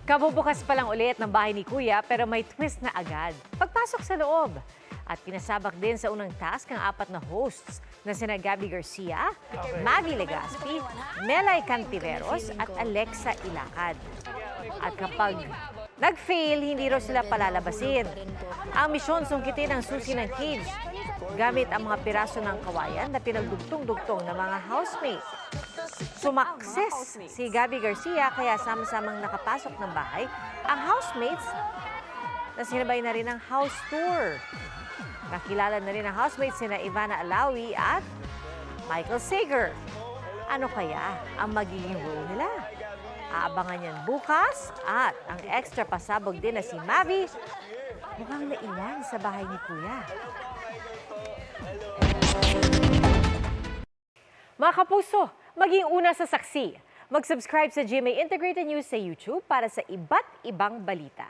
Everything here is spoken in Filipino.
Kabubukas pa lang ulit ng bahay ni Kuya pero may twist na agad. Pagpasok sa loob. At pinasabak din sa unang task ang apat na hosts na sina Gabby Garcia, Mavi Legaspi, Melay Cantiveros at Alexa Ilacad. At kapag nag-fail, hindi raw sila palalabasin. Ang misyon sungkitin ang susi ng cage gamit ang mga piraso ng kawayan na pinagdugtong-dugtong ng mga housemates. Sumakses si Gabby Garcia kaya sama-samang nakapasok ng bahay ang housemates na sinabay na rin ang house tour. Nakilala na rin ang housemates sina Ivana Alawi at Michael Sager. Ano kaya ang magiging role nila? Aabangan yan bukas at ang extra pasabog din na si Mavi mukhang nailan sa bahay ni Kuya. Mga kapuso, maging una sa saksi. Mag-subscribe sa GMA Integrated News sa YouTube para sa iba't ibang balita.